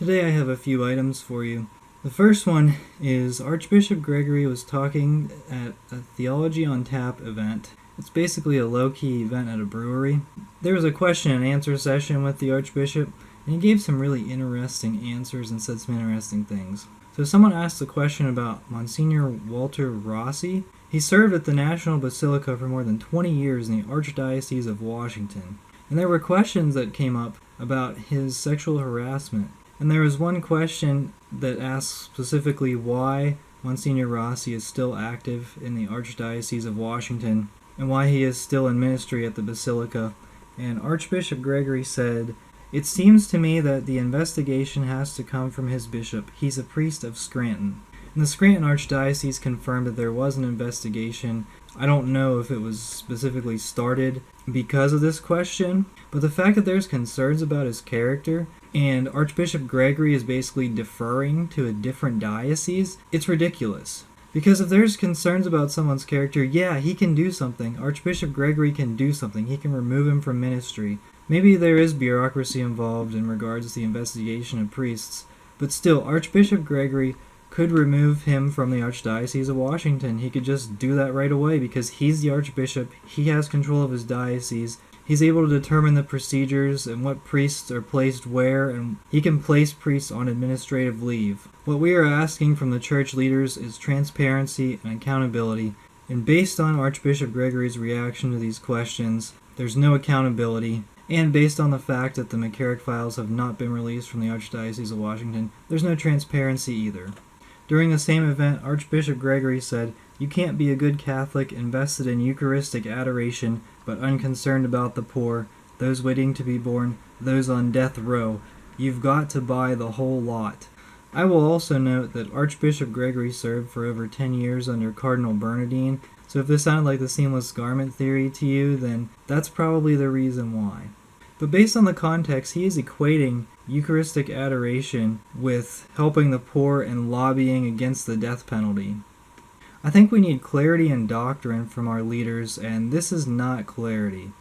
Today I have a few items for you. The first one is Archbishop Gregory was talking at a Theology on Tap event. It's basically a low-key event at a brewery. There was a question and answer session with the Archbishop, and he gave some really interesting answers and said some interesting things. So someone asked a question about Monsignor Walter Rossi. He served at the National Basilica for more than 20 years in the Archdiocese of Washington. And there were questions that came up about his sexual harassment. And there was one question that asked specifically why Monsignor Rossi is still active in the Archdiocese of Washington and why he is still in ministry at the Basilica. And Archbishop Gregory said, "It seems to me that the investigation has to come from his bishop. He's a priest of Scranton." And the Scranton Archdiocese confirmed that there was an investigation. I don't know if it was specifically started because of this question, but the fact that there's concerns about his character and Archbishop Gregory is basically deferring to a different diocese, it's ridiculous. Because if there's concerns about someone's character, yeah, he can do something. Archbishop Gregory can do something. He can remove him from ministry. Maybe there is bureaucracy involved in regards to the investigation of priests, but still, Archbishop Gregory could remove him from the Archdiocese of Washington. He could just do that right away because he's the Archbishop. He has control of his diocese. He's able to determine the procedures and what priests are placed where, and he can place priests on administrative leave. What we are asking from the church leaders is transparency and accountability, and based on Archbishop Gregory's reaction to these questions, there's no accountability, and based on the fact that the McCarrick files have not been released from the Archdiocese of Washington, there's no transparency either. During the same event, Archbishop Gregory said, "You can't be a good Catholic invested in Eucharistic adoration, but unconcerned about the poor, those waiting to be born, those on death row. You've got to buy the whole lot." I will also note that Archbishop Gregory served for over 10 years under Cardinal Bernardine, so if this sounded like the seamless garment theory to you, then that's probably the reason why. But based on the context, he is equating Eucharistic adoration with helping the poor and lobbying against the death penalty. I think we need clarity in doctrine from our leaders, and this is not clarity.